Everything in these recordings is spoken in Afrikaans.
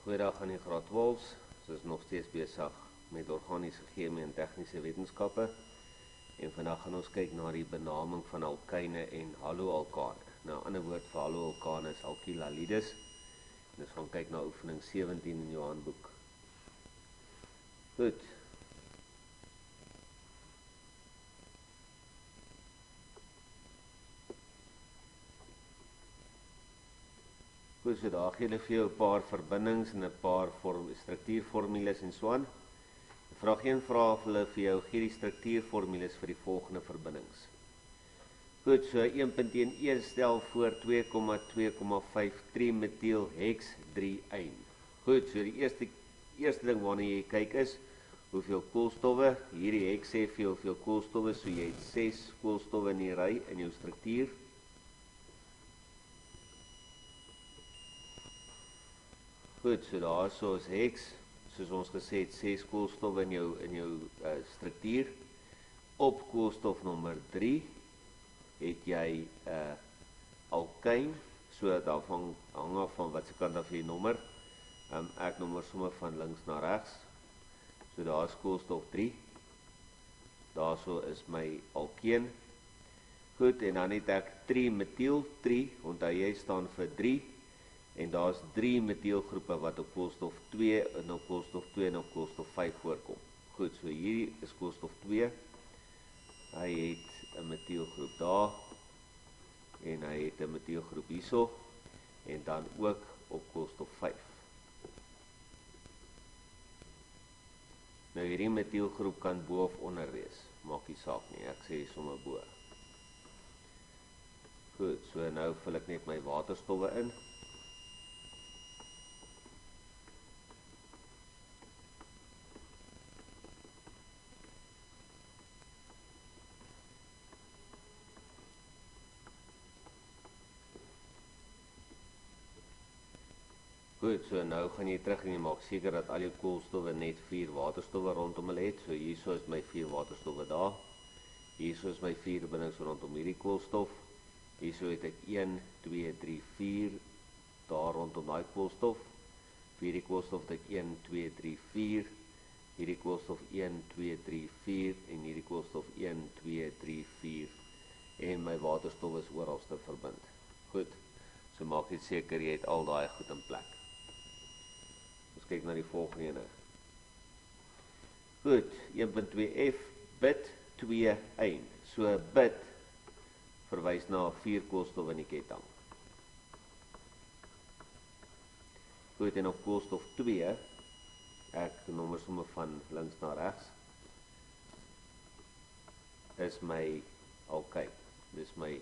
Goeiedag aan die graad 12's. Ons is nog steeds besig met organiese chemie en tegniese wetenskappe. En vandag gaan ons kyk na die benaming van alkyne en haloalkane. Nou, 'n ander woord vir haloalkane is alkielhaliedes. En ons gaan kyk na oefening 17 in jou handboek. Goed. So daar gee hulle vir jou 'n paar verbindings en 'n paar struktuurformules en so aan. Vraag 1 vra of hulle vir jou gee die struktuurformules vir die volgende verbindings. Goed, so 1.1 stel voor 2,2,5 trimethylheks3-ein. Goed, so die eerste ding waarna jy kyk is hoeveel koolstowwe. Hierdie heks sê vir jou hoeveel koolstowwe, so jy het 6 koolstowwe in die ry in jou struktuur. Goed, so daar so is heks, soos ons gesê het, 6 koolstowwe in jou struktuur. Op koolstof nommer 3 het jy alkyne, so daarvan hang af van wat se kant af jy nommer. Ek nommer sommer van links na regs. So daar is koolstof 3. Daar so is my alkeen. Goed, en dan het ek trimethil, 3, onthou jy staan vir 3. En daar is 3 metielgroepe wat op koolstof 2 en op koolstof 2 en op koolstof 5 voorkom. Goed, so hier is koolstof 2. Hy het 'n metielgroep daar en hy het 'n metielgroep hierso en dan ook op koolstof 5. Nou hierdie metielgroep kan bo of onder wees. Maak nie saak nie, ek sê sommer bo. Goed, so nou vul ek net my waterstowwe in. Goed, so nou gaan jy terug en jy maak seker dat al jou koolstowwe net 4 waterstowwe rondom hulle het. So hierso is my 4 waterstowwe daar. Hierso is my 4 verbindings rondom hierdie koolstof. Hierso het ek 1, 2, 3, 4 daar rondom daai koolstof. Vir hierdie koolstof het ek 1, 2, 3, 4. Hierdie koolstof 1, 2, 3, 4 en hierdie koolstof 1, 2, 3, 4. En my waterstof is oralste verbind. Goed. So maak net seker jy het al daai goed in plek. Ons kyk na die volgende ene. Goed, 1.2f bit 2-ein. So bit verwys na 4 koolstof in die ketting. Goed, en op koolstof 2, ek nommer sommer van links na regs, is my alkyne. Dis my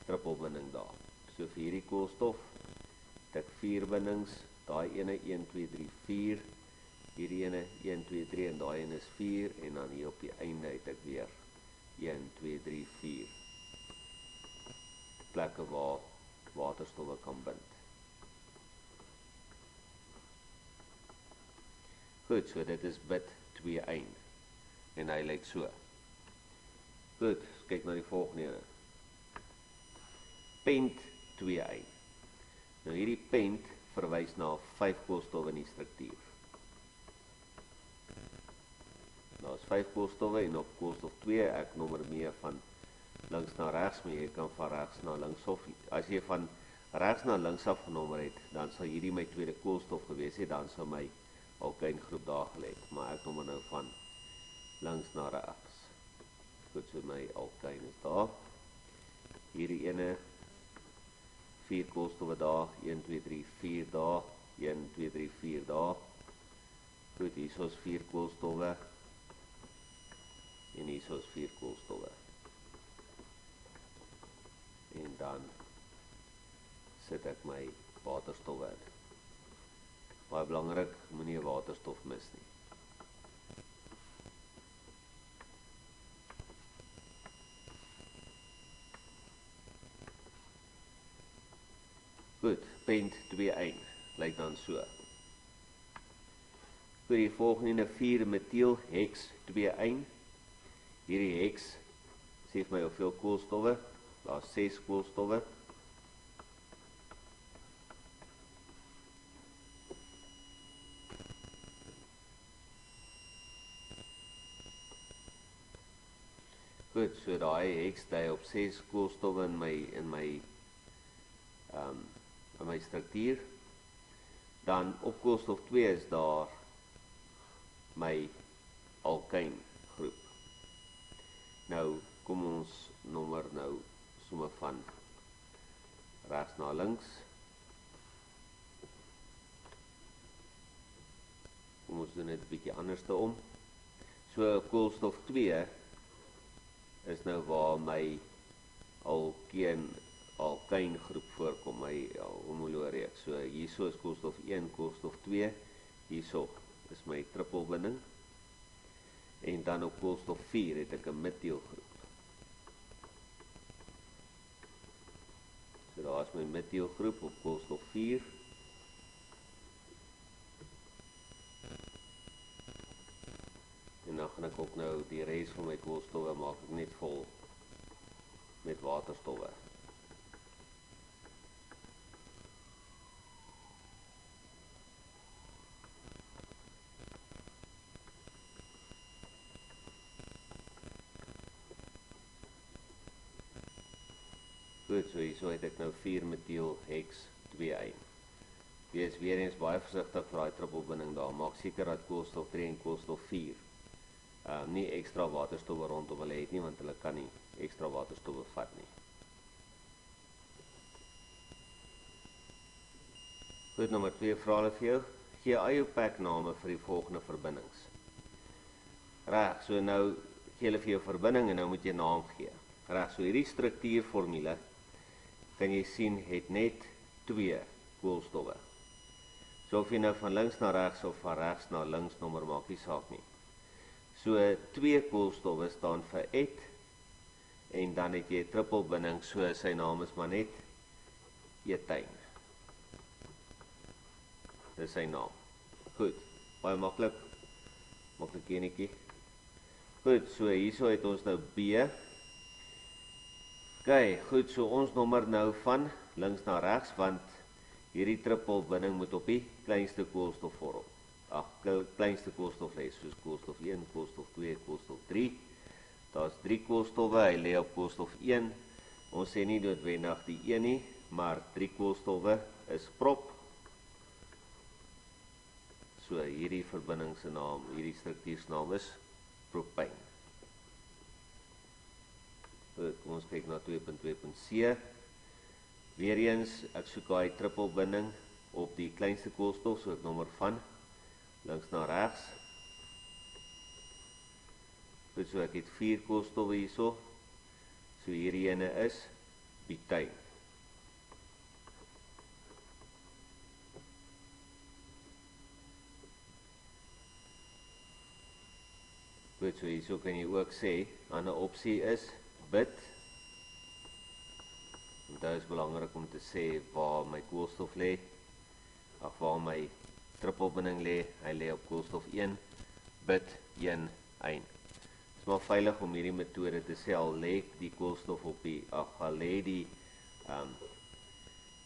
trippelbinding daar. So vir hierdie koolstof het ek 4 bindings, daai ene 1, 2, 3, 4, hierdie ene 1, 2, 3 en daai ene is 4 en dan hier op die einde het ek weer 1, 2, 3, 4 plekke waar waterstowwe kan bind. Goed, so dit is bit 2-ein en hy lyk so. Goed, kyk na die volgende ene. Pent 2-ein. Nou hierdie pent verwys na 5 koolstowwe in die struktuur. Daar is 5 koolstowwe en op koolstof 2, ek nommer meer van links na regs, maar jy kan van regs na links of, as jy van regs na links af genommer het, dan sal hierdie my tweede koolstof gewees het, dan sal my alkyne groep daar gelê het, maar ek nommer nou van links na regs. Goed, so my alkyne is daar. Hierdie ene 4 koolstowwe daar, 1, 2, 3, 4 daar, 1, 2, 3, 4 daar. Goed, hier is 4 koolstowwe en hier is 4 koolstowwe. En dan sit ek my waterstowwe in. Baie belangrik, moenie waterstof mis nie. Goed, pent 2-ein, lyk dan so. Vir die volgende 4 metielheks 2-ein. Hierdie heks sê vir my hoeveel koolstowwe. Daar is 6 koolstowwe. Goed, so daai heks dui op 6 koolstowwe in my struktuur. Dan op koolstof 2 is daar my alkyne groep. Nou, kom ons nommer nou sommer van regs na links. Kom ons doen dit 'n bietjie anderste om. So koolstof 2 is nou waar my alkyne groep voorkom, my homoloogreeks. So hierso is koolstof 1, koolstof 2, hierso is my trippelbinding. En dan op koolstof 4 het ek 'n metielgroep. So daar is my metielgroep op koolstof 4. En dan gaan ek ook nou die res van my koolstowwe maak ek net vol met waterstowwe. Goed, so hierso het ek nou 4 metiel heks 2-ein. Wees weer eens baie versigtig vir daai trippelbinding daar. Maak seker dat koolstof 3 en koolstof 4 nie ekstra waterstowwe rondom hulle het nie, want hulle kan nie ekstra waterstowwe vat nie. Goed, nommer 2 vra hulle vir jou. Gee IUPAC-name vir die volgende verbindings. Reg, so nou gee hulle vir jou verbinding en nou moet jy 'n naam gee. Reg, so hierdie struktuurformule kan jy sien het net 2 koolstowwe. So of jy nou van links na regs of van regs na links nommer maak nie saak nie. So 2 koolstowwe staan vir et en dan het jy 'n trippelbinding, so sy naam is maar net Tegn. Dis sy naam. Goed, baie maklik. Maklik enetjie. Goed, so hierso het ons nou B. OK, goed, so ons nommer nou van links na regs, want hierdie trippelbinding moet op die kleinste koolstof vorm. Kleinste koolstof lê, soos koolstof 1, koolstof 2, koolstof 3. Daar's 3 koolstowwe, hy lê op koolstof 1. Ons sê nie noodwendig die 1 nie, maar 3 koolstowwe is prop. So hierdie verbinding se naam, hierdie struktuursnaam is propane. Kom ons kyk na 2.2.c. Weereens, ek soek daai trippelbinding op die kleinste koolstof, so ek nommer van links na regs. Goed, so ek het 4 koolstowwe hierso. So hierdie ene is butane. Goed, so hierso kan jy ook sê, 'n ander opsie is bit. En dit is belangrik om te sê waar my koolstof lê, of waar my trippelbinding lê. Hy lê op koolstof 1, bit 1, 1. Dit is maar veilig om hierdie metode te sê, al lê die koolstof op die, al lê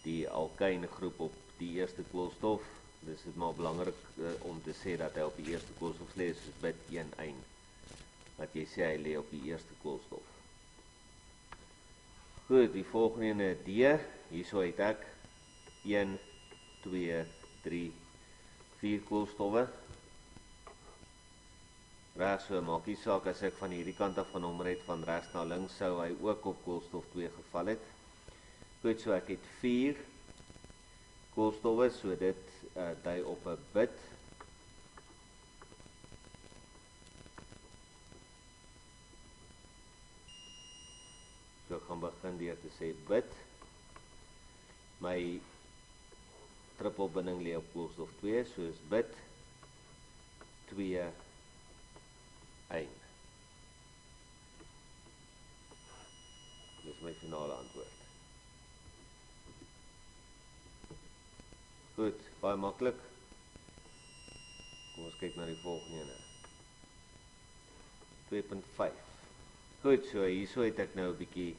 die alkyne groep op die eerste koolstof. Dis is maar belangrik om te sê dat hy op die eerste koolstof lê, soos bit 1, 1. Dat jy sê hy lê op die eerste koolstof. Goed, die volgende D, hierso het ek 1, 2, 3, 4 koolstowwe. Reg, so maak nie saak as ek van hierdie kant af van hom red van regs na links, sou hy ook op koolstof 2 geval het. Goed, so ek het 4 koolstowwe, so dit dui op 'n bit. So ek gaan begin deur te sê bit. My trippelbinding lê op koolstof 2, so is bit 2, 1. Dis my finale antwoord. Goed, baie maklik. Kom ons kyk na die volgende ene. 2.5. Goed, so hierso het ek nou 'n bietjie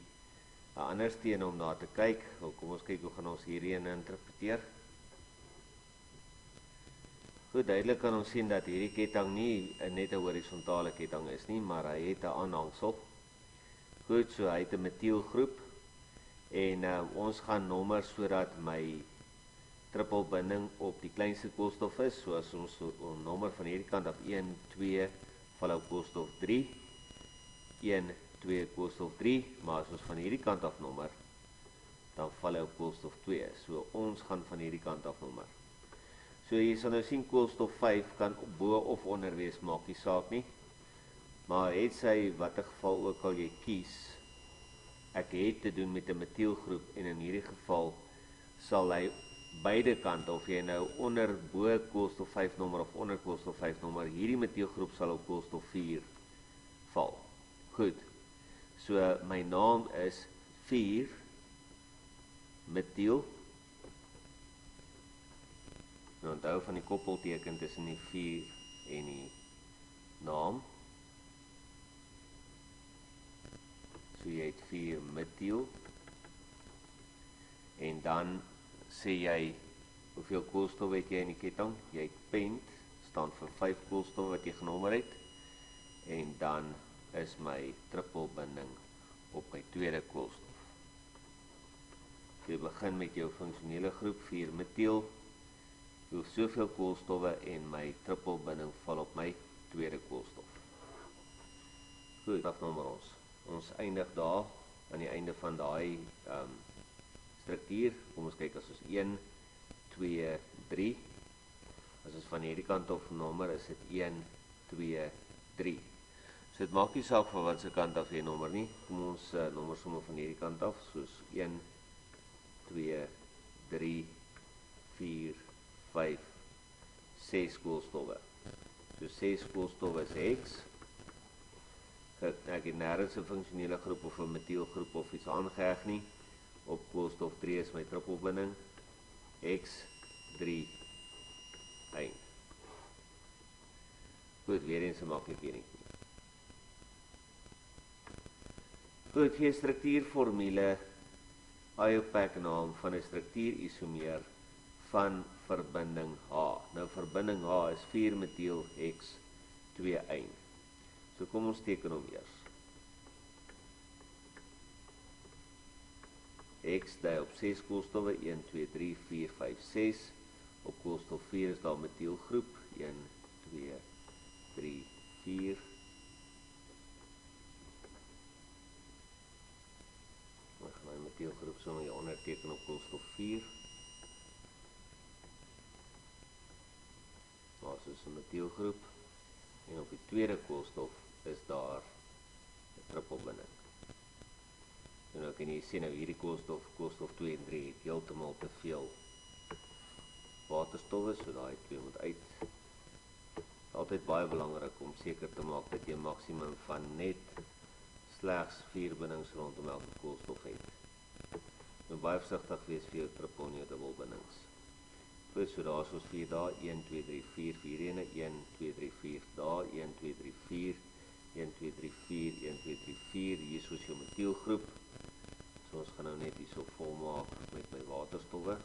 'n ander steen om na te kyk. Kom ons kyk hoe gaan ons hierdie ene interpreteer. Goed, duidelik kan ons sien dat hierdie ketting nie net 'n horisontale ketting is nie, maar hy het 'n aanhangsel. Goed, so hy het 'n metielgroep en ons gaan nommer sodat my trippelbinding op die kleinste koolstof is, so as ons nommer van hierdie kant af 1, 2, val koolstof 3, 1, 2, koolstof 3, maar as ons van hierdie kant af nommer, dan val koolstof 2, so ons gaan van hierdie kant af nommer. So jy sal nou sien koolstof 5 kan bo of onder wees, maak nie saak nie, maar het sy watter geval ook al jy kies, ek het te doen met 'n metielgroep en in hierdie geval sal hy beide kante, of jy nou onder bo koolstof 5 nommer of onder koolstof 5 nommer, hierdie metielgroep sal op koolstof 4 val. Goed, so my naam is 4 metiel. Nou onthou van die koppelteken tussen die 4 en die naam. So jy het 4 metiel. En dan sê jy, hoeveel koolstof het jy in die ketting? Jy het pent, staan vir 5 koolstof wat jy genommer het. En dan is my trippelbinding op my tweede koolstof. Jy begin met jou funksionele groep 4 metiel, hoef soveel koolstowwe en my trippelbinding val op my tweede koolstof. Goed, afnommer ons. Ons eindig daar, aan die einde van daai struktuur. Kom ons kyk, as ons 1, 2, 3. As ons van hierdie kant af nommer, is dit 1, 2, 3. So dit maak nie saak van wat se kant af jy nommer nie. Kom ons nommer sommer van hierdie kant af, soos 1, 2, 3, 4, 5, 6 koolstowwe. So 6 koolstowwe is X. Ek het nergens 'n funksionele groep of 'n metielgroep of iets aangeheg nie. Op koolstof 3 is my trippelbinding X3 1. Goed, weer eens 'n maklike enetjie. Goed, gee struktuurformule IUPAC-naam van 'n struktuurisomeer van verbinding H. Nou verbinding H is 4 metiel X2 1. So kom ons teken hom eers. X dui op 6 koolstowwe, 1, 2, 3, 4, 5, 6. Op koolstof 4 is daar metielgroep, 1, 2, 3, 4. Ek gaan my metielgroep sommer hier onderteken op koolstof 4. Maar soos 'n metielgroep. En op die tweede koolstof is daar 'n trippelbinding. En nou kan jy sien, nou hierdie koolstof 2 en 3 het heeltemal te veel waterstowwe, so daai 2 moet uit. Altyd baie belangrik om seker te maak dat jy 'n maksimum van net slegs 4 bindings rondom elke koolstof het. Nou baie versigtig wees vir jou trippel en jou dubbelbindings. Goed, so daar is ons 4 daar, 1, 2, 3, 4, 4 ene, 1, 2, 3, 4 daar, 1, 2, 3, 4, 1, 2, 3, 4, 1, 2, 3, 4, hier is ons jou metielgroep. So ons gaan nou net hierso volmaak met my waterstowwe.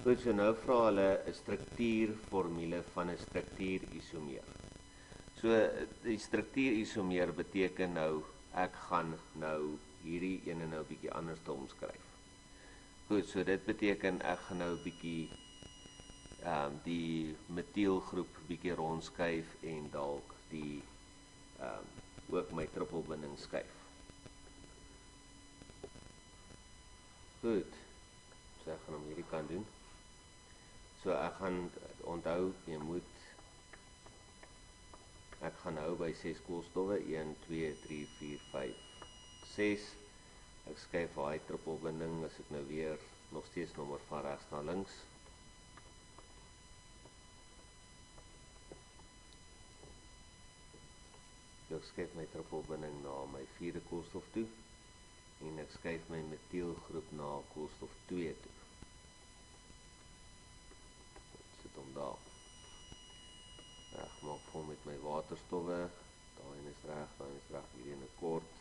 Goed, so nou vra hulle 'n struktuurformule van 'n struktuurisomeer. So die struktuurisomeer beteken nou, ek gaan nou hierdie ene nou 'n bietjie anders te omskryf. Goed, so dit beteken ek gaan nou 'n bietjie die metielgroep bietjie rondskuif en dalk die ook my trippelbinding skuif. Goed, so ek gaan hom hierdie kant doen. So ek gaan onthou, ek gaan hou by 6 koolstowwe, 1, 2, 3, 4, 5, 6. Ek skuif daai trippelbinding, as ek nou weer nog steeds nommer van regs na links. Ek skuif my trippelbinding na my 4de koolstof toe en ek skuif my metielgroep na koolstof 2 toe. Sit hom daar. Ek maak vol met my waterstowwe. Daai is reg, hierdie in 'n kort.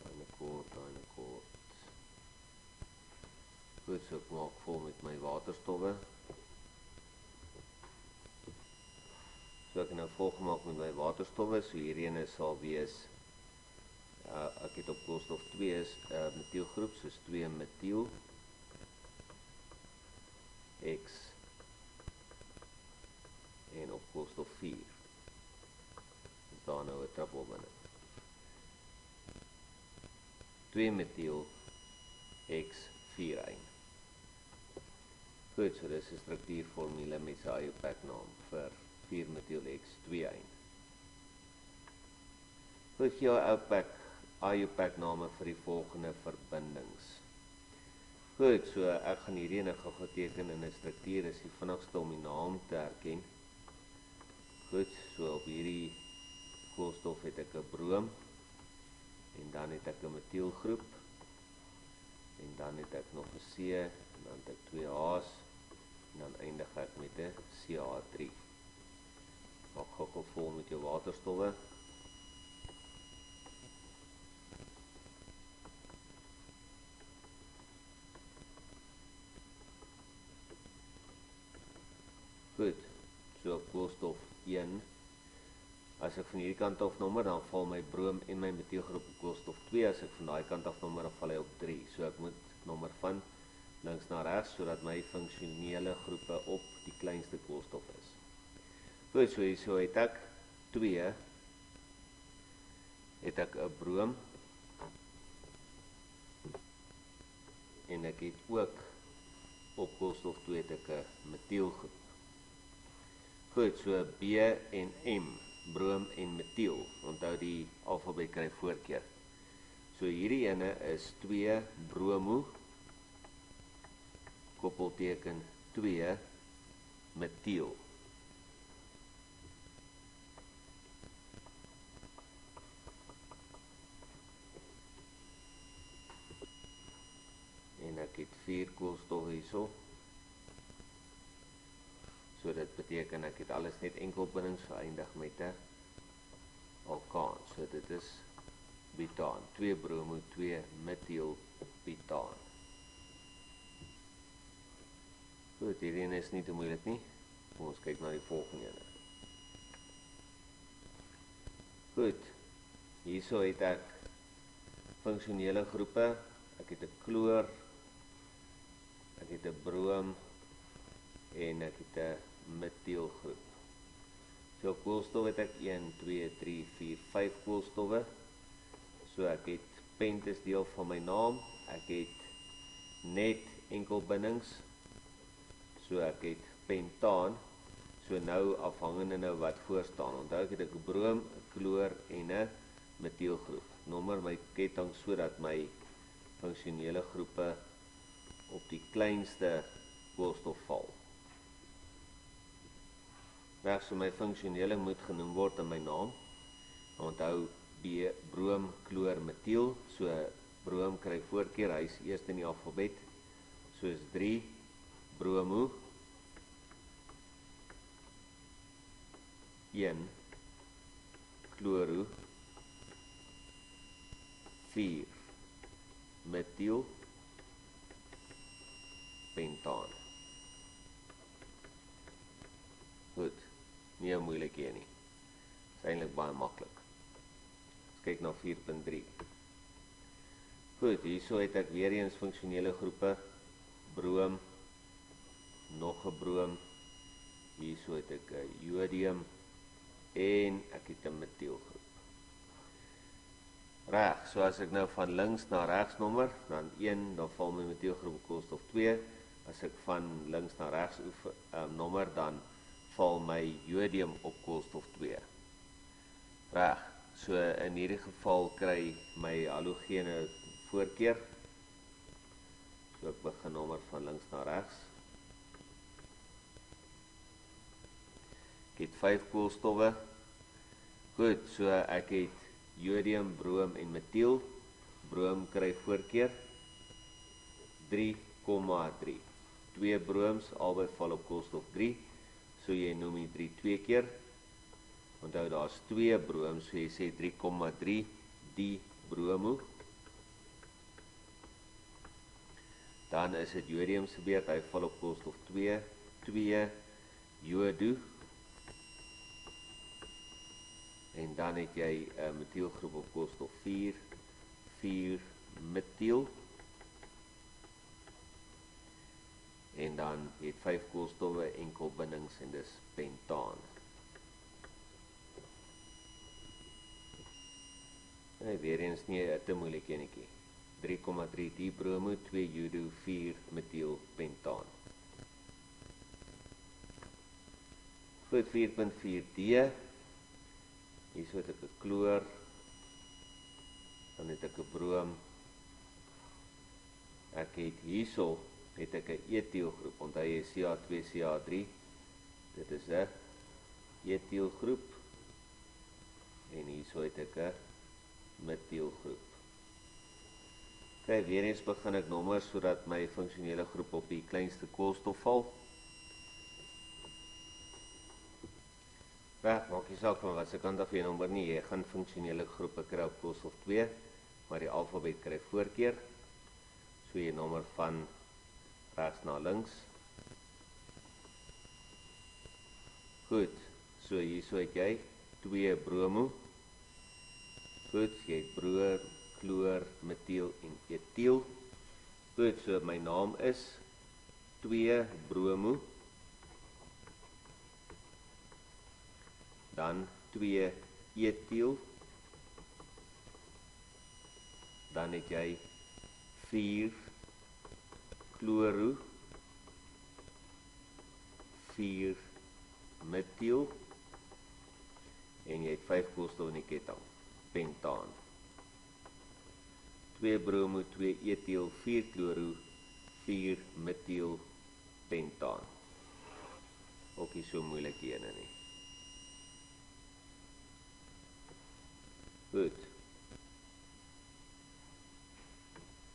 Daai in 'n kort. Goed, so ek maak vol met my waterstowwe. So ek nou volgemaak met my waterstowwe, so hierheen sal wees, ek het op koolstof 2 is metielgroep, soos 2 metiel, X, en op koolstof 4, is daar nou 'n trippel binne. 2 metiel, X, 4-ein. Goed, so dis 'n struktuurformule met sy IUPAC-naam vir 4 metiel X, 2-ein. Goed, gee IUPAC-name vir die volgende verbindings. Goed, so ek gaan hierdie gou geteken in 'n struktuur, is die vinnigste om die naam te herken. Goed, so op hierdie koolstof het ek 'n broom, en dan het ek 'n metielgroep, en dan het ek nog 'n C, en dan het ek 2 H's, en dan eindig ek met 'n CH3. Maak gou vol met jou waterstowwe. Goed, so op koolstof 1, as ek van hierdie kant af nommer, dan val my broom en my metielgroep op koolstof 2, as ek van daai kant af nommer, dan val hy op 3. So ek moet nommer van links na regs, sodat my funksionele groepe op die kleinste koolstof is. Goed, so hierso het ek 2, het ek 'n broom, en ek het ook op koolstof 2 het ek 'n metielgroep. Goed, so B en M, broom en metiel, onthou die alfabet kry voorkeur. So hierdie ene is 2 bromo, koppelteken 2 metiel. En ek het 4 koolstof hierso. So dit beteken ek het alles net enkelbindings geëindig met 'n alkaan. So dit is butaan, 2 bromo, 2 metiel butaan. Goed, hierdie ene is nie te moeilik nie. Kom ons kyk na die volgende ene. Goed, hierso het ek funksionele groepe. Ek het 'n chloor, ek het 'n broom, en ek het 'n metielgroep. So koolstof het ek 1, 2, 3, 4, 5 koolstowwe. So ek het pent is deel van my naam. Ek het net enkelbindings. So ek het pentaan. So nou afhangende nou wat voor staan. Onthou ek het 'n broom, 'n chloor en 'n metielgroep. Nommer my ketting sodat my funksionele groepe op die kleinste koolstof val. Reg, so my funksionele moet genoem word in my naam. Onthou B, broom, chloor, metiel. So broom kry voorkeur, hy is eerst in die alfabet. So is 3 bromo, 1 chloro, 4 metiel, pentaan. Goed, nie 'n moeilike nie. Is eintlik baie maklik. Ons kyk na 4.3. Goed, hierso het ek weer eens funksionele groepe. Broom, nog 'n broom. Hierso het ek 'n jodium en ek het 'n metielgroep. Reg, so as ek nou van links na regs nommer, dan 1, dan val my metielgroep op koolstof 2. As ek van links na regs nommer, dan val my jodium op koolstof 2. Reg, so in hierdie geval kry my halogene voorkeur. So ek begin nommer van links na regs. Ek het 5 koolstowwe. Goed, so ek het jodium, broom en metiel. Broom kry voorkeur 3,3. 2 brooms, albei val op koolstof 3. So jy noem die 3 2 keer. Onthou daar's 2 brooms, so jy sê 3,3 die bromo. Dan is dit jodium se beurt, hy val op koolstof 2, 2 jodo. En dan het jy 'n metielgroep op koolstof 4, 4 metiel. En dan het 5 koolstowwe enkelbindings en dis pentaan. En weer eens nie 'n te moeilik enetjie. 3,3 dibromo, 2 jodo, 4 metiel pentaan. Goed, 4.4d. Hierso het ek 'n kloor, dan het ek 'n broom. Ek het hierso het ek 'n etielgroep, onthou jy CH2 CH3. Dit is 'n etielgroep en hierso het ek 'n metielgroep. Okay, weer eens begin ek nommers sodat my funksionele groep op die kleinste koolstof val. Maak nie saak van wat se kant af jy nommer nie, jy gaan funksionele groepe kry op koolstof 2, maar die alfabet kry voorkeur. So jy nommer van regs na links. Goed, so hierso het jy 2 bromo. Goed, jy het broer, kloor, metiel en etiel. Goed, so my naam is 2 bromo. Dan 2 etiel. Dan het jy 4 kloro, 4 metiel en jy het 5 koolstof in die ketting, pentaan. 2 bromo, 2 etiel, 4 kloro, 4 metiel, pentaan. Ook nie so moeilik ene nie. Goed.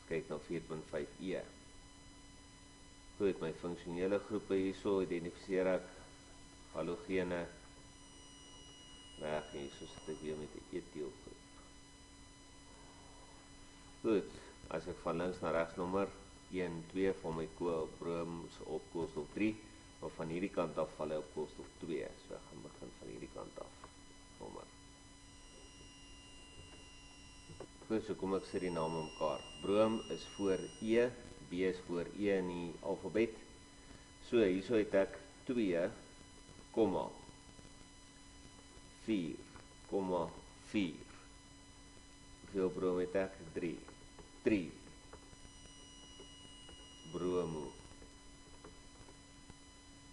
Kyk na 4.5e. Goed, my funksionele groepe hierso identifiseer ek halogene. Reg, hierso sit ek weer met die etielgroep. Goed, as ek van links na regs nommer 1, 2 van my brooms op koolstof 3, of van hierdie kant af val hy op koolstof 2. So ek gaan begin van hierdie kant af nommer. Goed, so kom ek sit die naam om mekaar. Broom is voor E, B is voor E in die alfabet. So, hierso het ek 2, 4, 4. Hoeveel broom het ek? 3. 3. Bromo.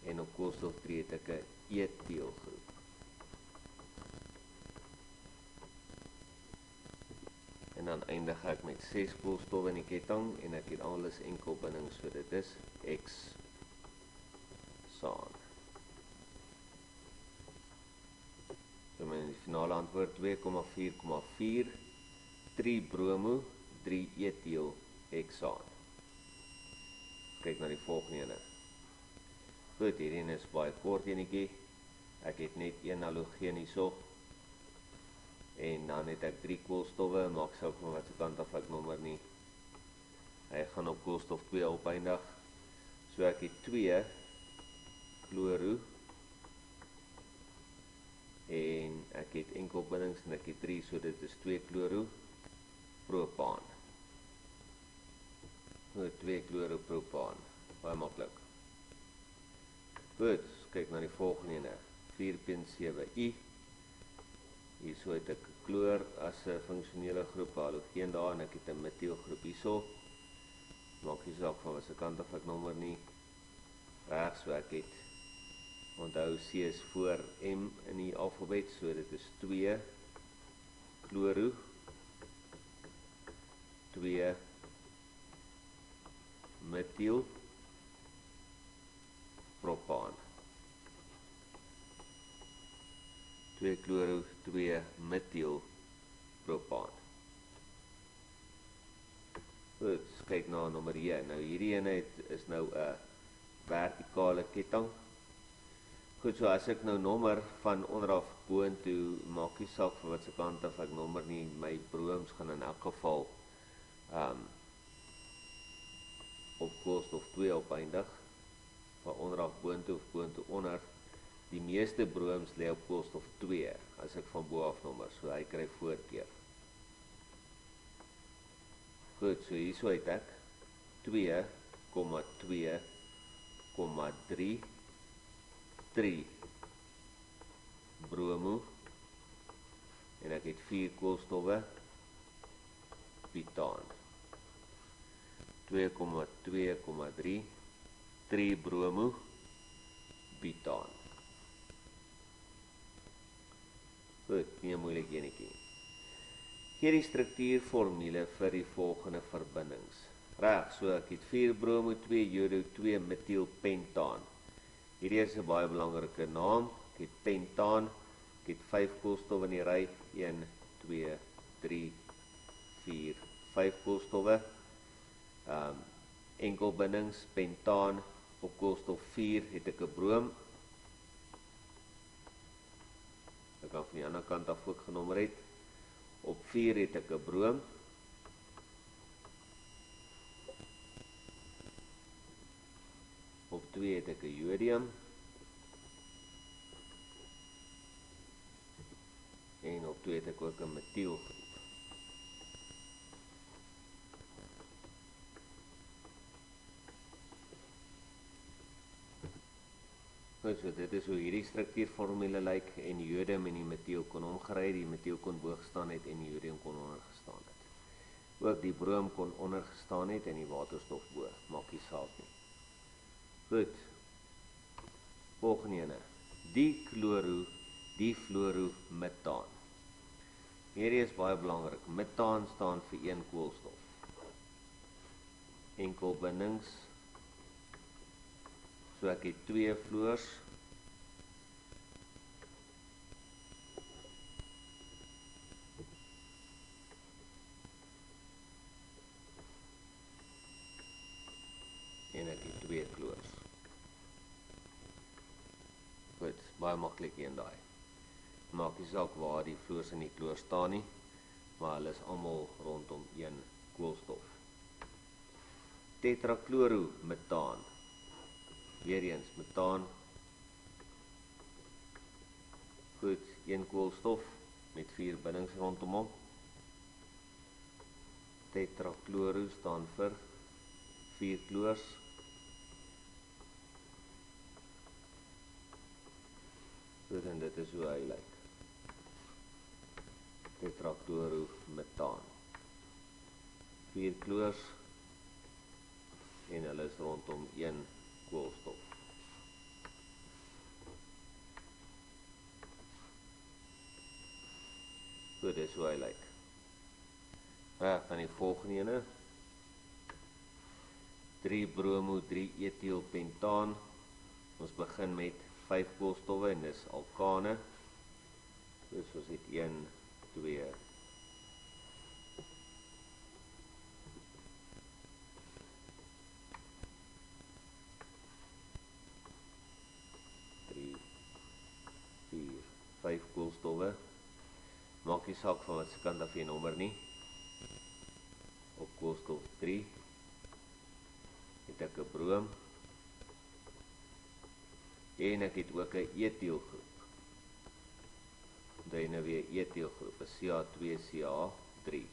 En op koolstof 3 het ek 'n etielgroep. En dan eindig ek met 6 koolstowwe in die ketting en ek het alles enkelbindings, so dit is hexaan. So my finale antwoord 2,4,4, 3 bromo, 3 etiel, hexaan. Kyk na die volgende ene. Goed, hierdie is baie kort enetjie. Ek het net 1 halogeen hierso. En dan het ek 3 koolstowwe, maak saak van wat se kant af ek nommer nie. Hy gaan op koolstof 2 opeindig. So ek het 2 kloro en ek het enkelbindings en ek het 3, so dit is 2 kloro propaan. 2 kloro propaan. Baie maklik. Goed, kyk na die volgende ene. 4.7i. Hierso het ek kloor as 'n funksionele groep, halogeen daar en ek het 'n metielgroep hierso. Maak nie saak van wat se kant af ek nommer nie. Regs, so ek het, onthou C is voor M in die alfabet, so dit is 2 kloro, 2 metiel, propaan. 2 kloro, 2 metiel, propaan. Goed, kyk na nommer 1. Nou hierdie ene is nou 'n vertikale ketting. Goed, so as ek nou nommer van onderaf boontoe, maak nie saak van wat se kant af ek nommer nie, my brooms gaan in elk geval op koolstof 2 opeindig, van onderaf boontoe of boontoe onder. Die meeste broms lê op koolstof 2, as ek van bo af nommer, so hy kry voorkeur. Goed, so hierso het ek 2,2,3 bromo, en ek het 4 koolstowwe, butaan. 2,2,3, 3 bromo, butaan. Goed, nie 'n moeilike enetjie. Gee die struktuurformule vir die volgende verbindings. Reg, so ek het 4 bromo, 2 jodo, 2 metielpentaan. Hierdie is 'n baie belangrike naam. Ek het pentaan, ek het 5 koolstowwe in die ry, 1, 2, 3, 4, 5 koolstowwe. Enkelbindings, pentaan, op koolstof 4 het ek 'n broom. Ek kan van die ander kant af ook genommer het. Op 4 het ek 'n broom. Op 2 het ek 'n jodium. En op 2 het ek ook 'n metielgroep. So dit is hoe hierdie struktuurformule lyk, en die jodium en die metiel kon omgery, die metiel kon bo gestaan het en die jodium kon onder gestaan het. Ook die broom kon onder gestaan het en die waterstof bo, maak nie saak nie. Goed. Volgende ene. Difluorometaan. Hierdie is baie belangrik. Metaan staan vir 1 koolstof. Enkelbindings. So ek het 2 fluors. En ek het 2 kloors. Goed, baie maklik een daai. Maak nie saak waar die fluors en die kloor staan nie, maar hulle is almal rondom 1 koolstof. Tetrachlorometaan. Weer eens, metaan. Goed, 1 koolstof met 4 bindings rondom hom. Tetrachloro staan vir 4 kloors. Goed, en dit is hoe hy lyk. Tetrachlorometaan. 4 kloors, en hulle is rondom 1 koolstof. Goed, dis hoe hy lyk. Reg, dan die volgende ene. 3 bromo, 3 etielpentaan. Ons begin met 5 koolstowwe en dis alkane. Dus ons het 1, 2, 5 koolstowwe. Maak nie saak van wat se kant af jy nommer nie. Op koolstof 3 het ek 'n broom. En ek het ook 'n etielgroep. Dit is nou weer etielgroep, Ca2CH3.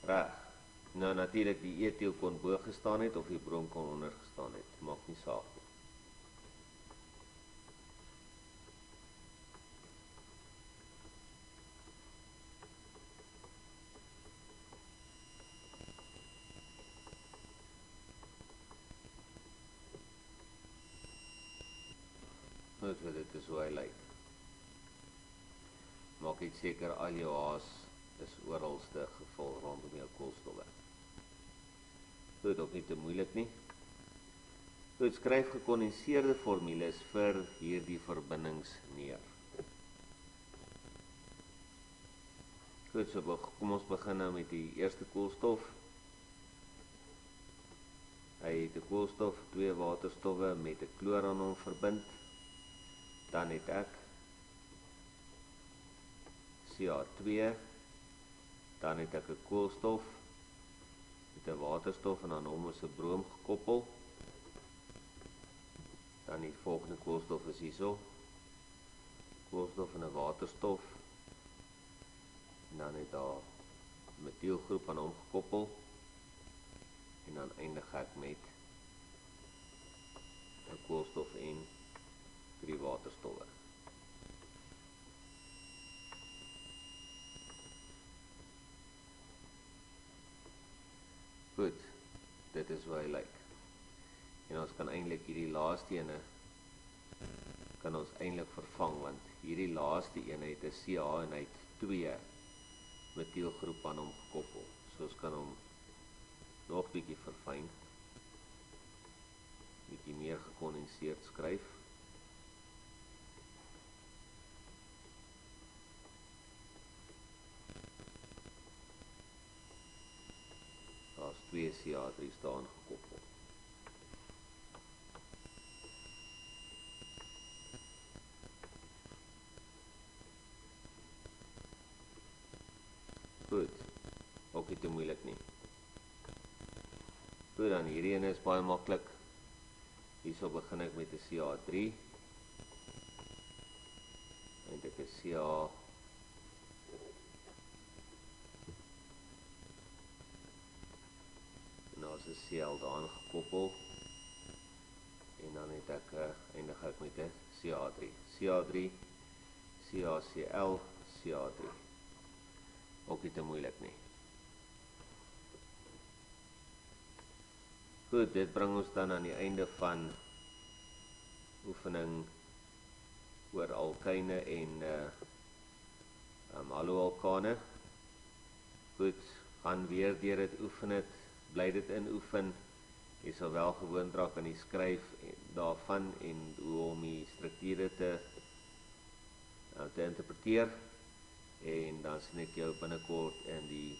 Reg. Nou natuurlik die etiel kon bo gestaan het of die broom kon onder gestaan het. Maak nie saak nie. So dit is hoe hy lyk. Maak net seker al jou haas is oralste gevul rondom jou koolstowwe. Goed, ook nie te moeilik nie. Goed, skryf gekondenseerde formules vir hierdie verbindings neer. Goed, so kom ons begin nou met die eerste koolstof. Hy het 'n koolstof, 2 waterstowwe met 'n kloor aan hom verbind. Dan het ek Ca2, dan het ek 'n koolstof met 'n waterstof en aan hom is 'n broom gekoppel. Dan die volgende koolstof is hierso. Koolstof en 'n waterstof. En dan het daar 'n metielgroep aan hom gekoppel. En dan eindig ek met 'n koolstof en 3 waterstowwe. Goed, dit is hoe hy lyk. En ons kan eintlik hierdie laaste ene kan ons eintlik vervang, want hierdie laaste een het 'n CH en hy het 2 metielgroep aan hom gekoppel. So ons kan hom nog bietjie verfyn. Bietjie meer gekondenseerd skryf. Daar's 2 CH3's daaraan gekoppel. Goed, ook nie te moeilik nie. Goed, dan hierdie ene is baie maklik. Hierso begin ek met 'n CH3. En dit is CH. En dan is 'n Cl daaraan gekoppel. En dan het ek eindig ek met 'n CH3. CH3, CHCl, CH3. Ook nie te moeilik nie. Goed, dit bring ons dan aan die einde van oefening oor alkyne en haloalkane. Goed, gaan weer deur dit oefen het, bly dit inoefen. Jy sal wel gewoond raak aan die skryf daarvan en hoe om die strukture te interpreteer. En dan sien ek jou binnekort in die